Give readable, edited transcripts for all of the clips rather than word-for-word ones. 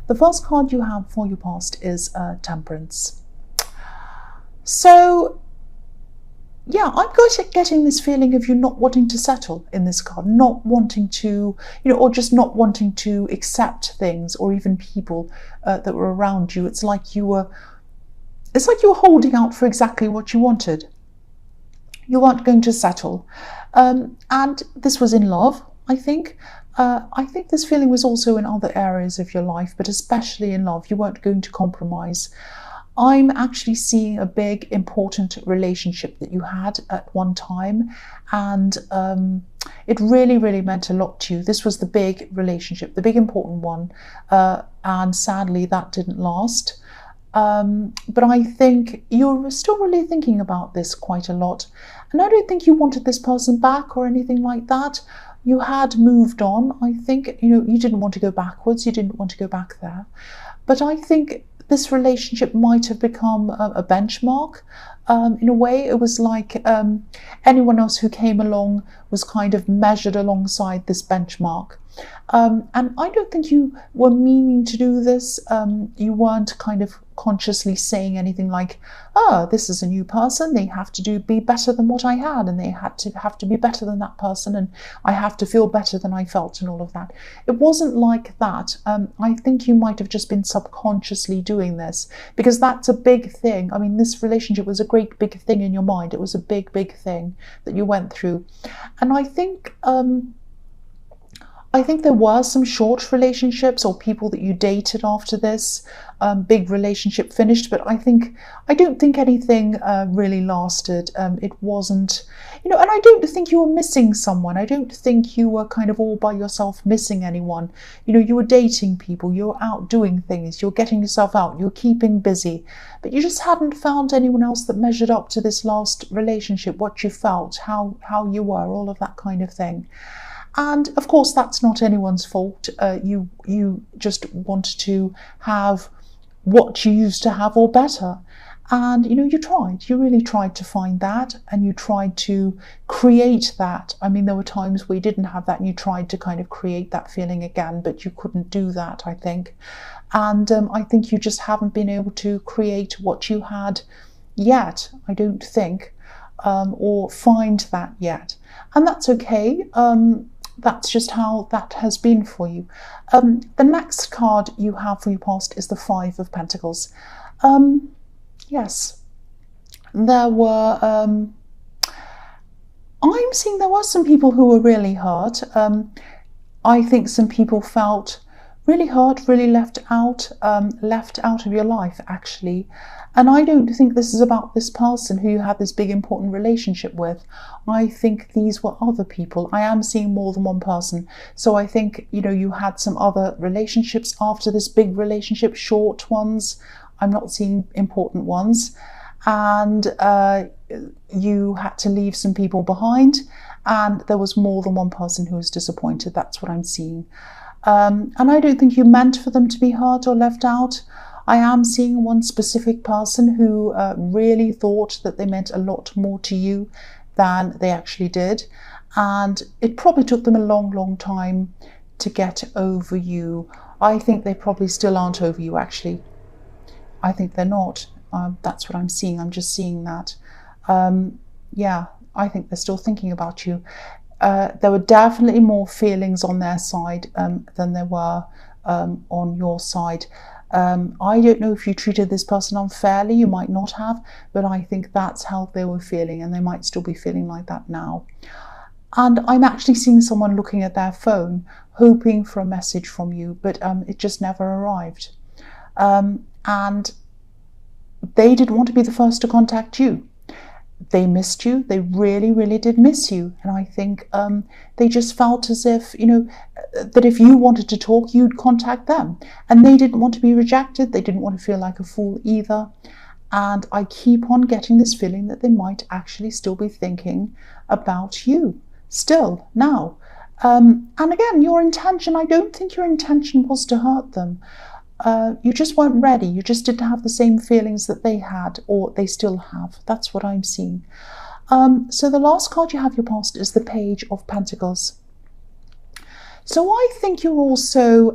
The first card you have for your past is Temperance. So yeah, I'm getting this feeling of you not wanting to settle in this card, not wanting to, or just not wanting to accept things or even people that were around you. It's like you were holding out for exactly what you wanted. You weren't going to settle. And this was in love, I think. I think this feeling was also in other areas of your life, but especially in love. You weren't going to compromise. I'm actually seeing a big, important relationship that you had at one time, and it really, really meant a lot to you. This was the big relationship, the big, important one, and sadly that didn't last. But I think you're still really thinking about this quite a lot, and I don't think you wanted this person back or anything like that. You had moved on. I think, you didn't want to go backwards, you didn't want to go back there, but I think this relationship might have become a benchmark. In a way, it was like anyone else who came along was kind of measured alongside this benchmark. And I don't think you were meaning to do this. You weren't kind of consciously saying anything like, this is a new person, they have to be better than what I had, and they have to be better than that person, and I have to feel better than I felt, and all of that. It wasn't like that. I think you might have just been subconsciously doing this, because that's a big thing. I mean, this relationship was a great big thing in your mind. It was a big, big thing that you went through. And I think there were some short relationships or people that you dated after this big relationship finished, but I don't think anything really lasted. It wasn't, and I don't think you were missing someone. I don't think you were kind of all by yourself missing anyone. You were dating people, you were out doing things, you're getting yourself out, you're keeping busy, but you just hadn't found anyone else that measured up to this last relationship, what you felt, how you were, all of that kind of thing. And of course, that's not anyone's fault. You just want to have what you used to have or better. And, you really tried to find that, and you tried to create that. I mean, there were times where you didn't have that and you tried to kind of create that feeling again, but you couldn't do that, I think. And I think you just haven't been able to create what you had yet, I don't think, or find that yet. And that's okay. That's just how that has been for you. The next card you have for your past is the Five of Pentacles. Yes, there were, I'm seeing there were some people who were really hurt. I think some people felt really hurt, really left out of your life, actually. And I don't think this is about this person who you had this big important relationship with. I think these were other people. I am seeing more than one person. So I think, you had some other relationships after this big relationship, short ones. I'm not seeing important ones. And you had to leave some people behind. And there was more than one person who was disappointed. That's what I'm seeing. And I don't think you meant for them to be hurt or left out. I am seeing one specific person who really thought that they meant a lot more to you than they actually did. And it probably took them a long, long time to get over you. I think they probably still aren't over you, actually. I think they're not. That's what I'm seeing. I'm just seeing that. Yeah, I think they're still thinking about you. There were definitely more feelings on their side than there were on your side. I don't know if you treated this person unfairly, you might not have, but I think that's how they were feeling, and they might still be feeling like that now. And I'm actually seeing someone looking at their phone, hoping for a message from you, but it just never arrived. And they didn't want to be the first to contact you. They missed you. They really, really did miss you. And I think they just felt as if, that if you wanted to talk, you'd contact them. And they didn't want to be rejected. They didn't want to feel like a fool either. And I keep on getting this feeling that they might actually still be thinking about you still now. And again, your intention, I don't think your intention was to hurt them. You just weren't ready. You just didn't have the same feelings that they had, or they still have. That's what I'm seeing. So the last card you have your past is the Page of Pentacles. So I think you're also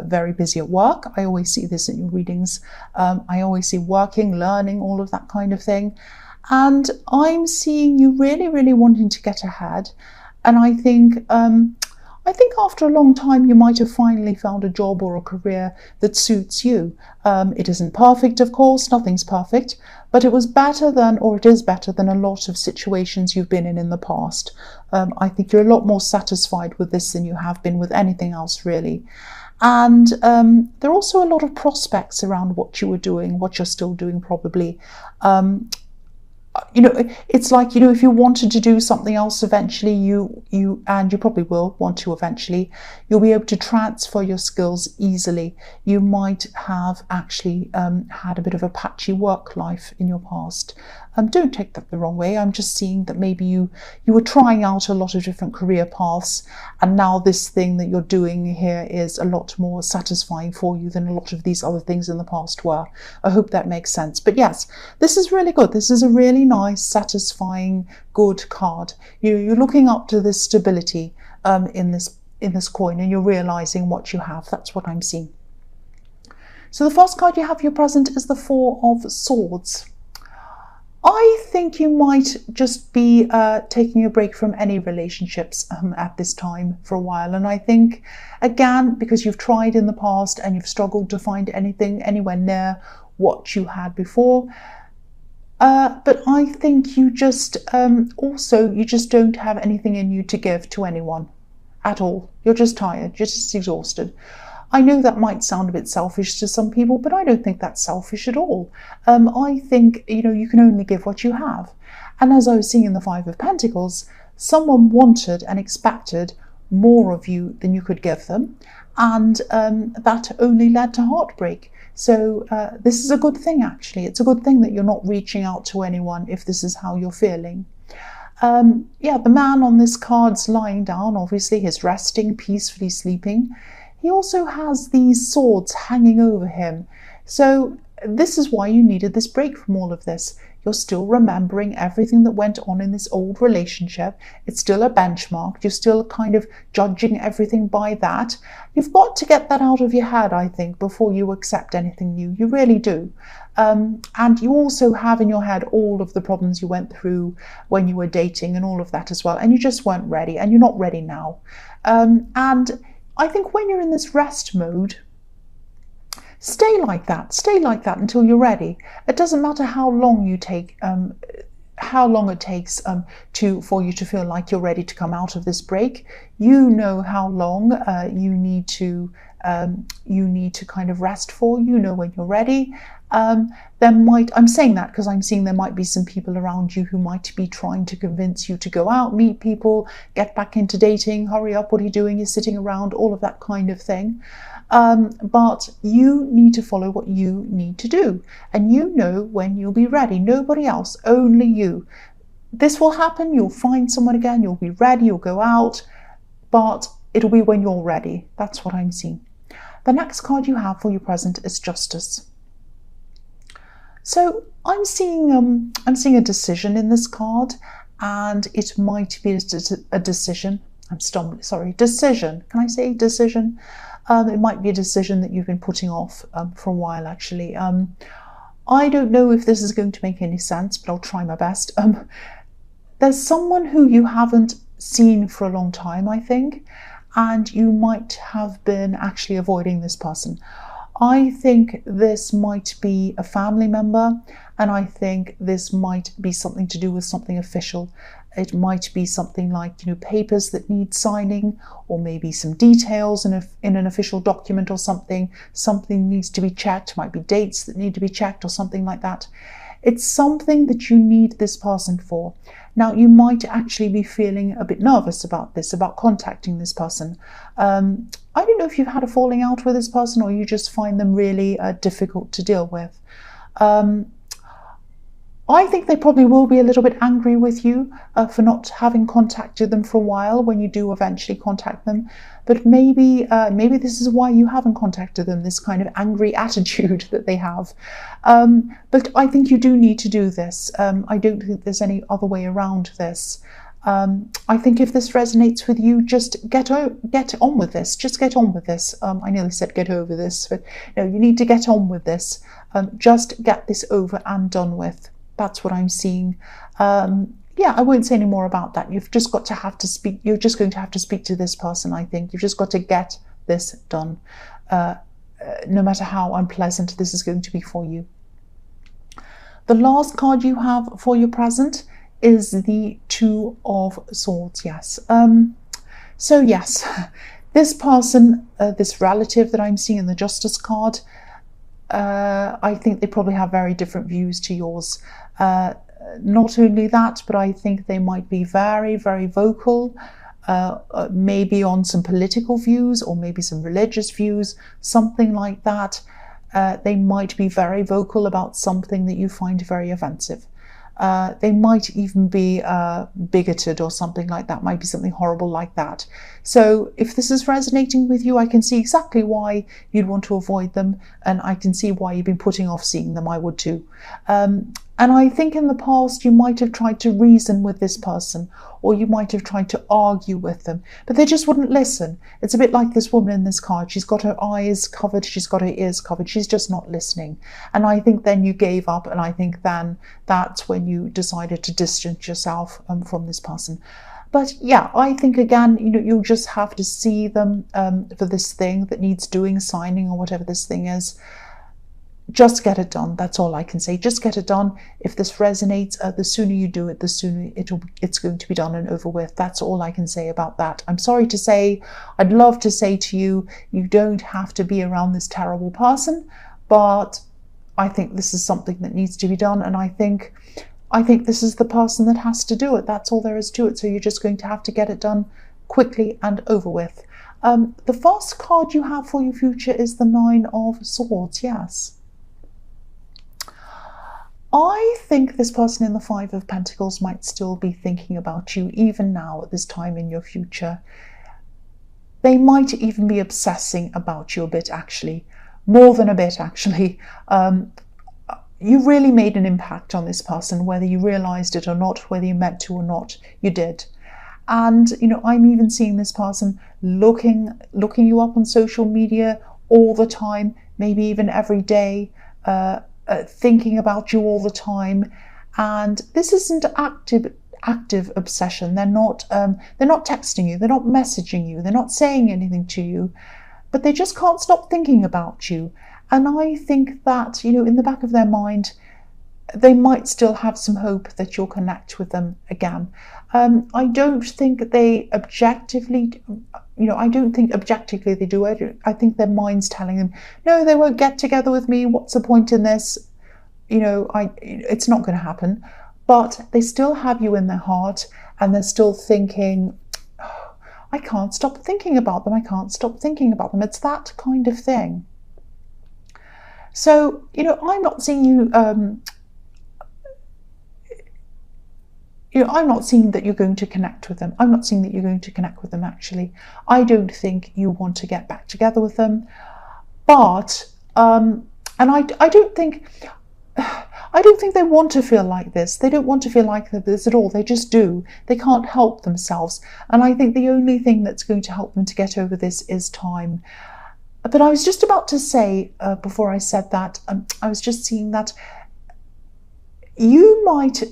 very busy at work. I always see this in your readings. I always see working, learning, all of that kind of thing. And I'm seeing you really, really wanting to get ahead. And I think after a long time you might have finally found a job or a career that suits you. It isn't perfect, of course, nothing's perfect, but it was better than, or it is better than, a lot of situations you've been in the past. I think you're a lot more satisfied with this than you have been with anything else, really. And there are also a lot of prospects around what you were doing, what you're still doing probably. It's like, if you wanted to do something else eventually, and you probably will want to eventually, you'll be able to transfer your skills easily. You might have actually had a bit of a patchy work life in your past. Don't take that the wrong way. I'm just seeing that maybe you were trying out a lot of different career paths, and now this thing that you're doing here is a lot more satisfying for you than a lot of these other things in the past were. I hope that makes sense. But yes, this is really good. This is a really nice, satisfying, good card. You're looking up to this stability in this coin, and you're realizing what you have. That's what I'm seeing. So the first card you have for your present is the Four of Swords. I think you might just be taking a break from any relationships at this time for a while. And I think, again, because you've tried in the past and you've struggled to find anything anywhere near what you had before. But I think you just you just don't have anything in you to give to anyone at all. You're just tired. You're just exhausted. I know that might sound a bit selfish to some people, but I don't think that's selfish at all. I think, you can only give what you have. And as I was seeing in the Five of Pentacles, someone wanted and expected more of you than you could give them. And that only led to heartbreak. So this is a good thing, actually. It's a good thing that you're not reaching out to anyone if this is how you're feeling. The man on this card's lying down. Obviously, he's resting, peacefully sleeping. He also has these swords hanging over him. So this is why you needed this break from all of this. You're still remembering everything that went on in this old relationship. It's still a benchmark. You're still kind of judging everything by that. You've got to get that out of your head, I think, before you accept anything new. You really do. And you also have in your head all of the problems you went through when you were dating and all of that as well. And you just weren't ready, and you're not ready now. And I think when you're in this rest mode, stay like that until you're ready. It doesn't matter how long it takes for you to feel like you're ready to come out of this break. You know how long you need to kind of rest for. You know when you're ready. I'm saying that because I'm seeing there might be some people around you who might be trying to convince you to go out, meet people, get back into dating, hurry up, what are you doing, you're sitting around, all of that kind of thing. But you need to follow what you need to do, and you know when you'll be ready. Nobody else, only you. This will happen, you'll find someone again, you'll be ready, you'll go out, but it'll be when you're ready. That's what I'm seeing. The next card you have for your present is Justice. So I'm seeing a decision in this card, and it might be a decision. Decision. Can I say decision? It might be a decision that you've been putting off for a while, actually. I don't know if this is going to make any sense, but I'll try my best. There's someone who you haven't seen for a long time, I think, and you might have been actually avoiding this person. I think this might be a family member, and I think this might be something to do with something official. It might be something like, papers that need signing, or maybe some details in an official document or something. Something needs to be checked. It might be dates that need to be checked or something like that. It's something that you need this person for. Now, you might actually be feeling a bit nervous about this, about contacting this person. I don't know if you've had a falling out with this person, or you just find them really difficult to deal with. I think they probably will be a little bit angry with you for not having contacted them for a while when you do eventually contact them. But maybe this is why you haven't contacted them, this kind of angry attitude that they have. But I think you do need to do this. I don't think there's any other way around this. I think if this resonates with you, just get on with this. Just get on with this. I nearly said get over this, but no, you need to get on with this. Just get this over and done with. That's what I'm seeing. Yeah, I won't say any more about that. You've just got to have to speak. You're just going to have to speak to this person, I think. You've just got to get this done. No matter how unpleasant this is going to be for you. The last card you have for your present is the Two of Swords, yes. So yes, this person, this relative that I'm seeing in the Justice card, I think they probably have very different views to yours. Not only that, but I think they might be very, very vocal, maybe on some political views or maybe some religious views, something like that. They might be very vocal about something that you find very offensive. They might even be bigoted or something like that, might be something horrible like that. So if this is resonating with you, I can see exactly why you'd want to avoid them, and I can see why you've been putting off seeing them. I would too. And I think in the past you might have tried to reason with this person, or you might have tried to argue with them, but they just wouldn't listen. It's a bit like this woman in this card. She's got her eyes covered, she's got her ears covered, she's just not listening. And I think then you gave up, and I think then that's when you decided to distance yourself from this person. But yeah, I think again, you'll just have to see them for this thing that needs doing, signing, or whatever this thing is. Just get it done. That's all I can say. Just get it done. If this resonates, the sooner you do it, the sooner it's going to be done and over with. That's all I can say about that. I'm sorry to say, I'd love to say to you, you don't have to be around this terrible person, but I think this is something that needs to be done, and I think this is the person that has to do it. That's all there is to it. So you're just going to have to get it done quickly and over with. The first card you have for your future is the Nine of Swords. Yes. I think this person in the Five of Pentacles might still be thinking about you even now at this time in your future. They might even be obsessing about you a bit, actually. More than a bit, actually. You really made an impact on this person, whether you realized it or not, whether you meant to or not, you did. And, I'm even seeing this person looking you up on social media all the time, maybe even every day, thinking about you all the time. And this isn't active obsession. They're not texting you, they're not messaging you, they're not saying anything to you, but they just can't stop thinking about you. And I think that, in the back of their mind, they might still have some hope that you'll connect with them again. I don't think they objectively, I don't think objectively they do. I think their mind's telling them, no, they won't get together with me. What's the point in this? It's not going to happen. But they still have you in their heart, and they're still thinking, oh, I can't stop thinking about them. I can't stop thinking about them. It's that kind of thing. So, I'm not seeing you, I'm not seeing that you're going to connect with them. I'm not seeing that you're going to connect with them, actually. I don't think you want to get back together with them. But, and I don't think they want to feel like this. They don't want to feel like this at all. They just do. They can't help themselves. And I think the only thing that's going to help them to get over this is time. But I was just about to say, before I said that, I was just seeing that you might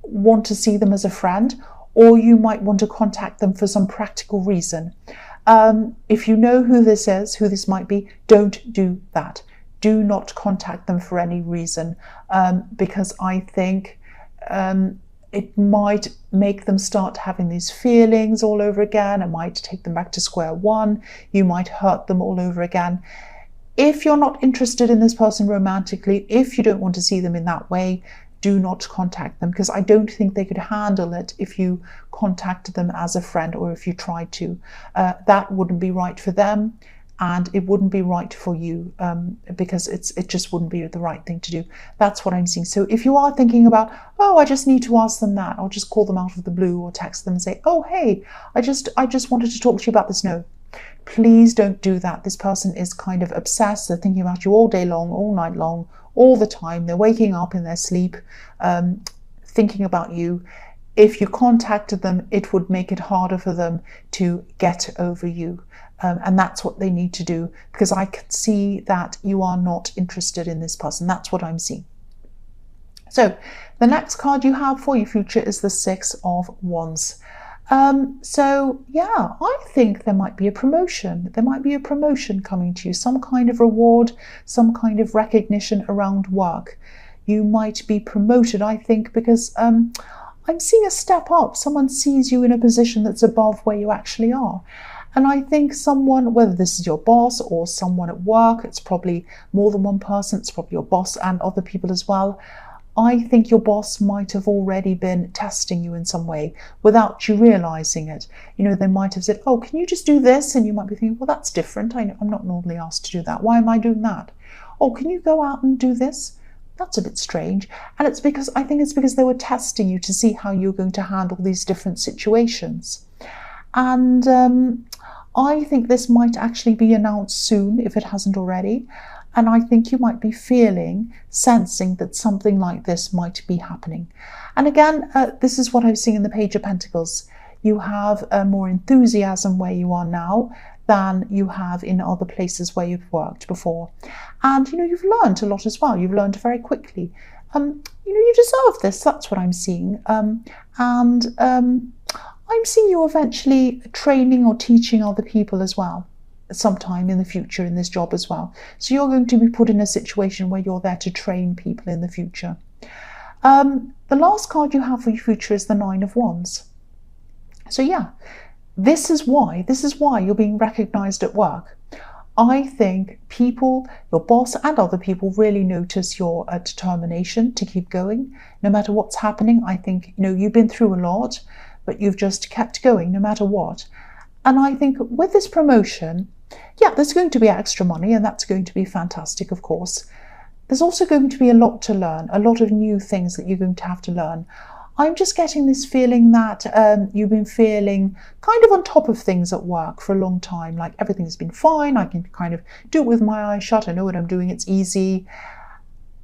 want to see them as a friend, or you might want to contact them for some practical reason. If you know who this might be, don't do that. Do not contact them for any reason, because I think it might make them start having these feelings all over again. It might take them back to square one. You might hurt them all over again. If you're not interested in this person romantically, if you don't want to see them in that way, do not contact them, because I don't think they could handle it if you contacted them as a friend, or if you tried to. That wouldn't be right for them, and it wouldn't be right for you, because it just wouldn't be the right thing to do. That's what I'm seeing. So if you are thinking about, oh, I just need to ask them that, I'll just call them out of the blue or text them and say, oh, hey, I just wanted to talk to you about this. No, please don't do that. This person is kind of obsessed. They're thinking about you all day long, all night long, all the time. They're waking up in their sleep, thinking about you. if you contacted them, it would make it harder for them to get over you. And that's what they need to do, because I can see that you are not interested in this person. That's what I'm seeing. So the next card you have for your future is the Six of Wands. So yeah, I think there might be a promotion. There might be a promotion coming to you, some kind of reward, some kind of recognition around work. You might be promoted, I think, because I'm seeing a step up. Someone sees you in a position that's above where you actually are. And I think someone, whether this is your boss or someone at work, it's probably more than one person, it's probably your boss and other people as well. I think your boss might have already been testing you in some way without you realizing it. You know, they might have said, oh, can you just do this? And you might be thinking, well, that's different. I'm not normally asked to do that. Why am I doing that? Oh, can you go out and do this? That's a bit strange. And it's because, I think it's because they were testing you to see how you're going to handle these different situations. And I think this might actually be announced soon, if it hasn't already. And I think you might be sensing that something like this might be happening. And again, this is what I'm seeing in the Page of Pentacles. You have more enthusiasm where you are now than you have in other places where you've worked before. And, you know, you've learned a lot as well. You've learned very quickly. You know, you deserve this. That's what I'm seeing. I'm seeing you eventually training or teaching other people as well, sometime in the future in this job as well. So you're going to be put in a situation where you're there to train people in the future. The last card you have for your future is the Nine of Wands. So yeah, this is why you're being recognized at work. I think people, your boss and other people, really notice your determination to keep going no matter what's happening. I think, you know, you've been through a lot, but you've just kept going no matter what. And I think with this promotion, yeah, there's going to be extra money, and that's going to be fantastic, of course. There's also going to be a lot to learn, a lot of new things that you're going to have to learn. I'm just getting this feeling that you've been feeling kind of on top of things at work for a long time, like everything's been fine, I can kind of do it with my eyes shut, I know what I'm doing, it's easy.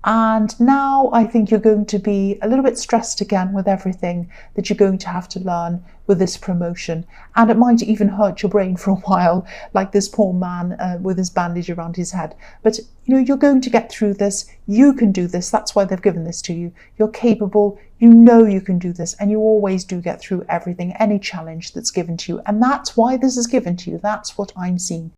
And now I think you're going to be a little bit stressed again with everything that you're going to have to learn with this promotion. And it might even hurt your brain for a while, like this poor man with his bandage around his head. But, you know, you're going to get through this. You can do this. That's why they've given this to you. You're capable. You know you can do this. And you always do get through everything, any challenge that's given to you. And that's why this is given to you. That's what I'm seeing.